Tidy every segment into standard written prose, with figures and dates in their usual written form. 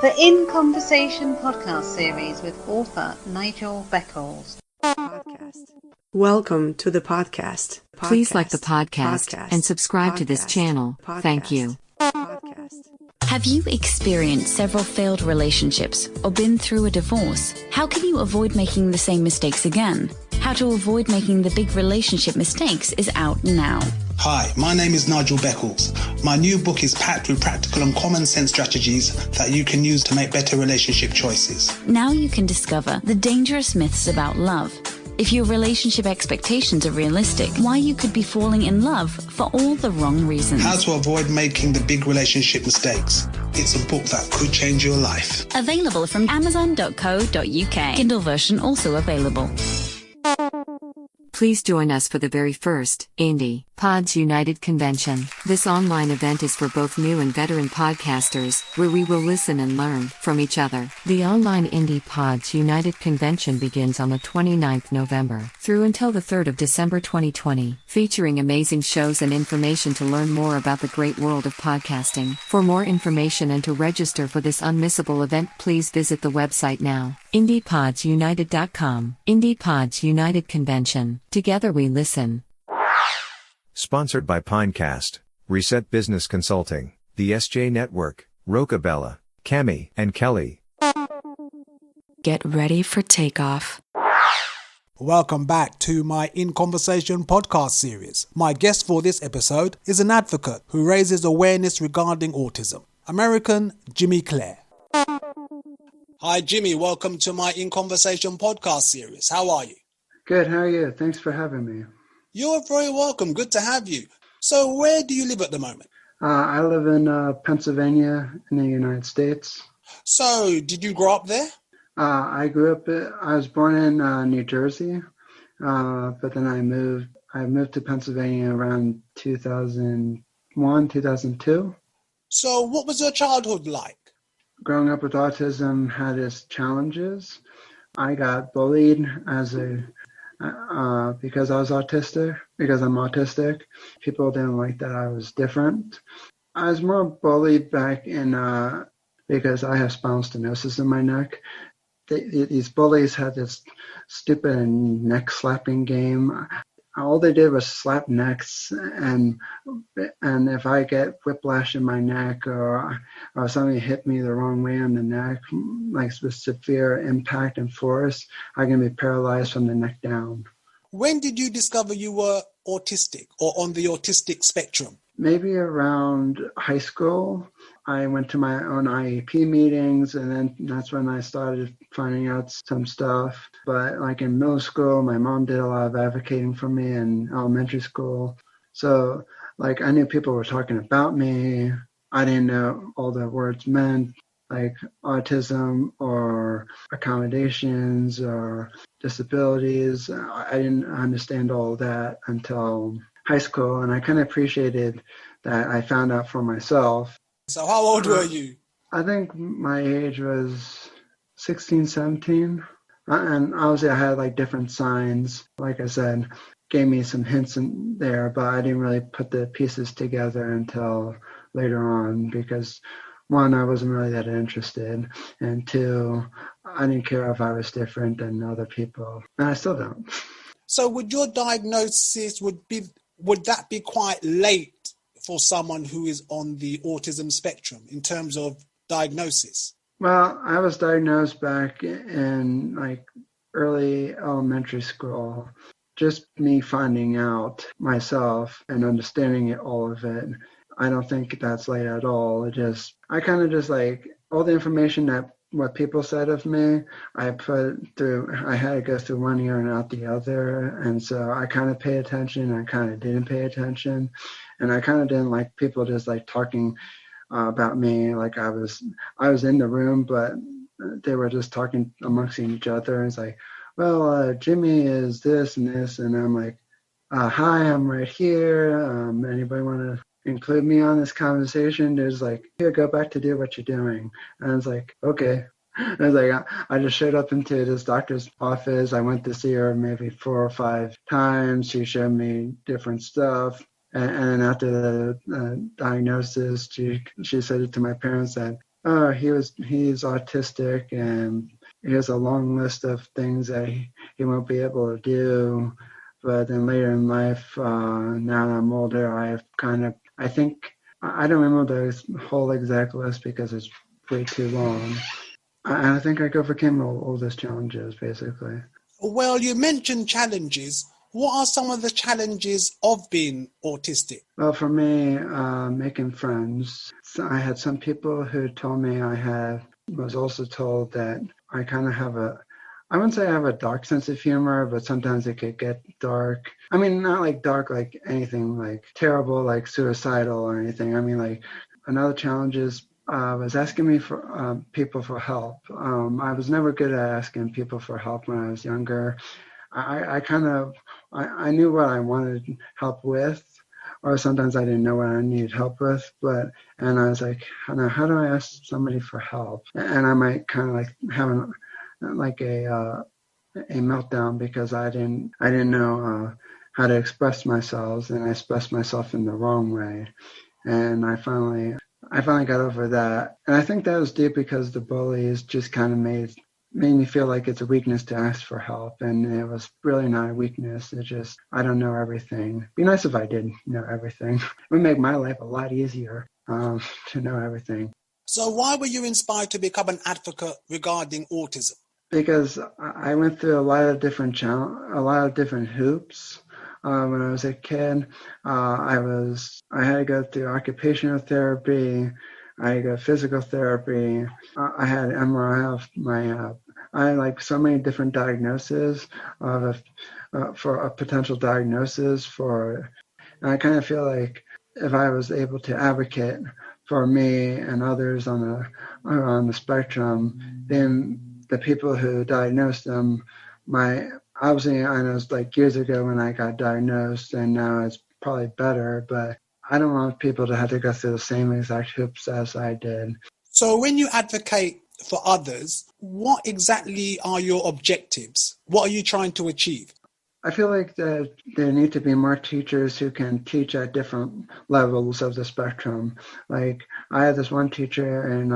The In Conversation podcast series with author Nigel Beckles. Welcome to the podcast. Please like the podcast and subscribe to this channel. Thank you. Have you experienced several failed relationships or been through a divorce? How can you avoid making the same mistakes again? How to avoid making the big relationship mistakes is out now. Hi, my name is Nigel Beckles. My new book is packed with practical and common sense strategies that you can use to make better relationship choices. Now you can discover the dangerous myths about love. If your relationship expectations are realistic, why you could be falling in love for all the wrong reasons. How to avoid making the big relationship mistakes. It's a book that could change your life. Available from amazon.co.uk. Kindle version also available. Please join us for the very first Indie Pods United Convention. This online event is for both new and veteran podcasters, where we will listen and learn from each other. The online Indie Pods United Convention begins on the 29th November through until the 3rd of December 2020, featuring amazing shows and information to learn more about the great world of podcasting. For more information and to register for this unmissable event, please visit the website now. IndiePodsUnited.com. Indie Pods United Convention. Together we listen. Sponsored by Pinecast, Reset Business Consulting, the SJ Network, Rocabella, Cami, and Kelly. Get ready for takeoff. Welcome back to my In Conversation podcast series. My guest for this episode is an advocate who raises awareness regarding autism, American Jimmy Clare. Hi Jimmy, welcome to my In Conversation podcast series. How are you? Good, how are you? Thanks for having me. You're very welcome. Good to have you. So where do you live at the moment? I live in Pennsylvania in the United States. So did you grow up there? I was born in New Jersey, but then I moved to Pennsylvania around 2001, 2002. So what was your childhood like? Growing up with autism had its challenges. I got bullied because I was autistic, because I'm autistic. People didn't like that I was different. I was more bullied back in because I have spinal stenosis in my neck. These bullies had this stupid neck slapping game. All they did was slap necks, and if I get whiplash in my neck or somebody hit me the wrong way on the neck, like with severe impact and force, I can be paralyzed from the neck down. When did you discover you were autistic or on the autistic spectrum? Maybe around high school. I went to my own IEP meetings, and then that's when I started finding out some stuff. But like in middle school, my mom did a lot of advocating for me in elementary school. So like I knew people were talking about me. I didn't know all the words meant, like autism or accommodations or disabilities. I didn't understand all of that until high school, and I kind of appreciated that I found out for myself. So how old were you? I think my age was 16, 17. And obviously I had like different signs, like I said, gave me some hints in there, but I didn't really put the pieces together until later on because one, I wasn't really that interested, and two, I didn't care if I was different than other people, and I still don't. So would your diagnosis, would that be quite late for someone who is on the autism spectrum in terms of diagnosis? Well, I was diagnosed back in like early elementary school. Just me finding out myself and understanding all of it, I don't think that's late at all. I kind of just like all the information that what people said of me, I had to go through one ear and out the other. And so I kind of paid attention. I kind of didn't pay attention. And I kind of didn't like people just like talking about me. Like I was in the room, but they were just talking amongst each other. It's like, well, Jimmy is this and this. And I'm like, hi, I'm right here. Anybody want to include me on this conversation? There's like, here, go back to do what you're doing. And I was like, okay. I was like, I just showed up into this doctor's office. I went to see her maybe 4 or 5 times. She showed me different stuff. And after the diagnosis, she said it to my parents that He's autistic, and he has a long list of things that he won't be able to do. But then later in life, now that I'm older, I think, I don't remember the whole exact list because it's way too long. I think I overcame all those challenges, basically. Well, you mentioned challenges. What are some of the challenges of being autistic? Well, for me, making friends. So I had some people who told me was also told that I kind of have I wouldn't say I have a dark sense of humor, but sometimes it could get dark. I mean, not like dark, like anything like terrible, like suicidal or anything. I mean, like another challenge is was asking me for people for help. I was never good at asking people for help when I was younger. I knew what I wanted help with, or sometimes I didn't know what I needed help with. And I was like, how do I ask somebody for help? And I might kind of like have a meltdown because I didn't know how to express myself, and I expressed myself in the wrong way. And I finally got over that. And I think that was due because the bullies just kind of made me feel like it's a weakness to ask for help. And it was really not a weakness. It's just, I don't know everything. It'd be nice if I did know everything. It would make my life a lot easier to know everything. So why were you inspired to become an advocate regarding autism? Because I went through a lot of different hoops. When I was a kid, I had to go through occupational therapy. I had to go physical therapy. I had MRI of I had like so many different diagnoses for a potential diagnosis and I kind of feel like if I was able to advocate for me and others on the spectrum, then the people who diagnosed them obviously, I know it's like years ago when I got diagnosed, and now it's probably better, but I don't want people to have to go through the same exact hoops as I did. So when you advocate for others, what exactly are your objectives? What are you trying to achieve? I feel like that there need to be more teachers who can teach at different levels of the spectrum. Like I had this one teacher in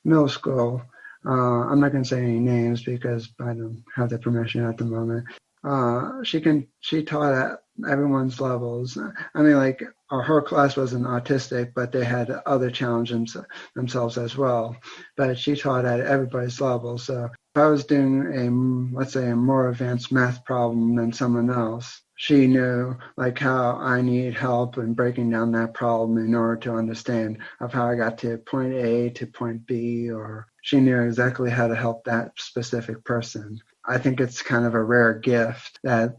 middle school. I'm not going to say any names because I don't have the permission at the moment. She taught at everyone's levels. I mean, like her class wasn't autistic, but they had other challenges themselves as well. But she taught at everybody's level. So if I was doing let's say a more advanced math problem than someone else, she knew like how I need help in breaking down that problem in order to understand of how I got to point A to point B, or she knew exactly how to help that specific person. I think it's kind of a rare gift that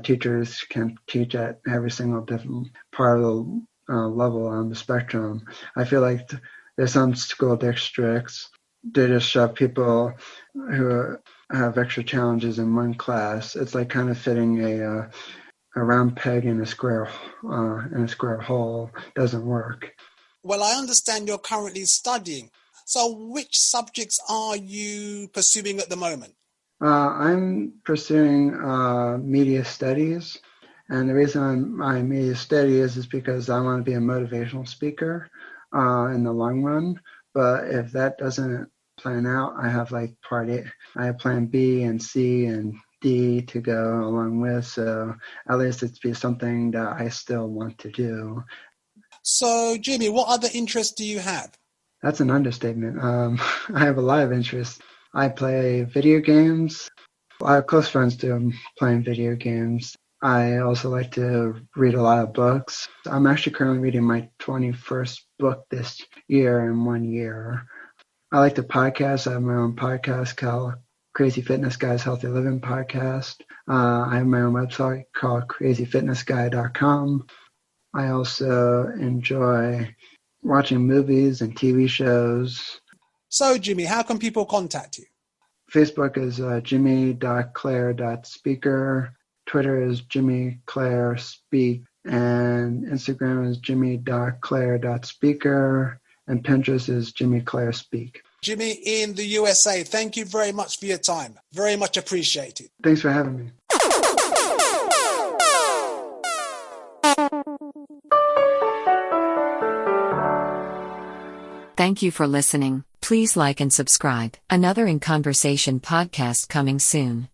teachers can teach at every single different part of the level on the spectrum. I feel like there's some school districts, they just shove people who have extra challenges in one class. It's like kind of fitting a round peg in a square hole. Doesn't work. Well, I understand you're currently studying. So which subjects are you pursuing at the moment? I'm pursuing media studies. And the reason I'm media studies is because I want to be a motivational speaker in the long run. But if that doesn't plan out, I have like part A. I have plan B and C and D to go along with. So at least it's be something that I still want to do. So, Jimmy, what other interests do you have? That's an understatement. I have a lot of interests. I play video games. I have close friends too playing video games. I also like to read a lot of books. I'm actually currently reading my 21st book this year in 1 year. I like to podcast. I have my own podcast called Crazy Fitness Guy's Healthy Living Podcast. I have my own website called crazyfitnessguy.com. I also enjoy watching movies and TV shows. So, Jimmy, how can people contact you? Facebook is jimmy.clare.speaker. Twitter is jimmyclarespeak. And Instagram is jimmy.clare.speaker. And Pinterest is jimmyclarespeak. Jimmy in the USA, thank you very much for your time. Very much appreciated. Thanks for having me. Thank you for listening. Please like and subscribe. Another In Conversation podcast coming soon.